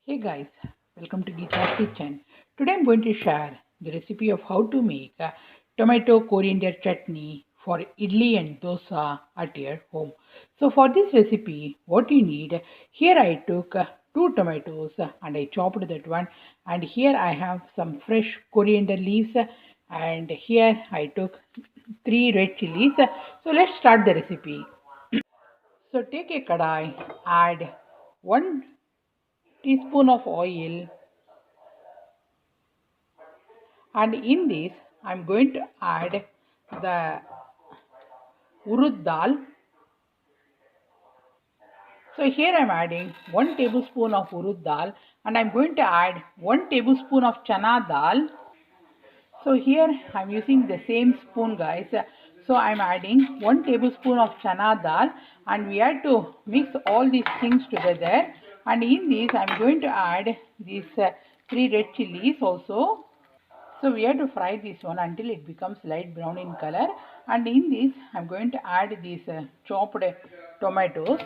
Hey guys, welcome to Geeta's Kitchen. Today I'm going to share the recipe of how to make a tomato coriander chutney for idli and dosa at your home. So for this recipe, what you need, here I took two tomatoes and I chopped that one, and here I have some fresh coriander leaves, and here I took three red chilies. So let's start the recipe. So take a kadai, add 1 teaspoon of oil, and in this I'm going to add the urud dal. So here I'm adding 1 tablespoon of urud dal, and I'm going to add 1 tablespoon of chana dal. So here I'm using the same spoon, guys. So I'm adding 1 tablespoon of chana dal, and we have to mix all these things together. And in this I'm going to add these 3 red chilies also. So we have to fry this one until it becomes light brown in color, and in this I'm going to add these chopped tomatoes.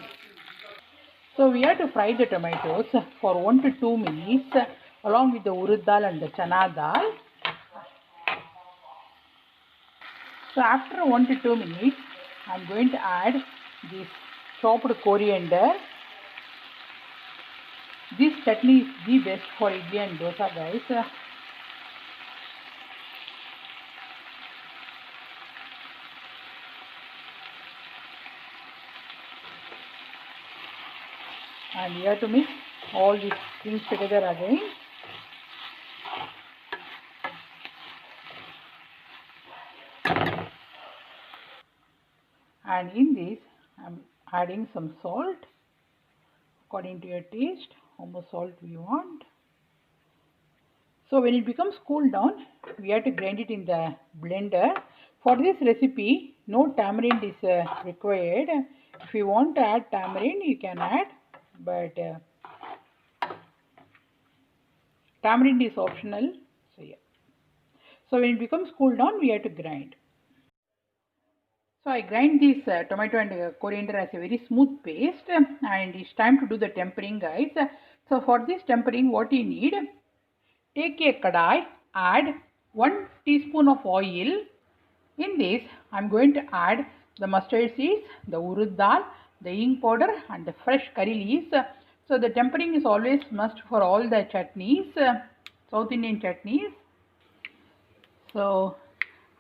So we have to fry the tomatoes for 1 to 2 minutes along with the urad dal and the chana dal. So after 1 to 2 minutes I'm going to add this chopped coriander. This chutney is the best for idli and dosa, guys. And we have to mix all these things together again. And in this I'm adding some salt according to your taste, how much salt you want. So when it becomes cool down, we have to grind it in the blender. For this recipe, no tamarind is required. If you want to add tamarind, you can add, but tamarind is optional. So yeah. So when it becomes cool down, we have to grind. So I grind this tomato and coriander as a very smooth paste, and it's time to do the tempering, guys. So for this tempering, what you need, take a kadai, add 1 teaspoon of oil. In this, I'm going to add the mustard seeds, the urud dal, the hing powder, and the fresh curry leaves. So the tempering is always must for all the chutneys, South Indian chutneys. So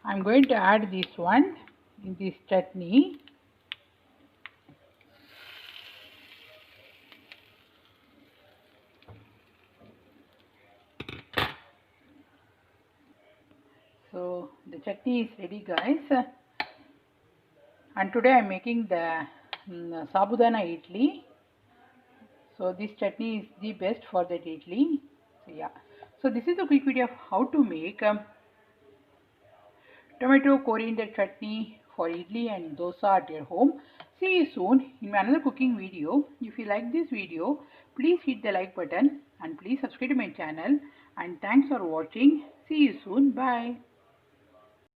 I'm going to add this one in this chutney. So the chutney is ready, guys. And today I'm making the sabudana idli. So this chutney is the best for that idli. So yeah. So this is a quick video of how to make tomato coriander chutney for idli and dosa at your home. See you soon in another cooking video. If you like this video, please hit the like button and please subscribe to my channel. And thanks for watching. See you soon. Bye.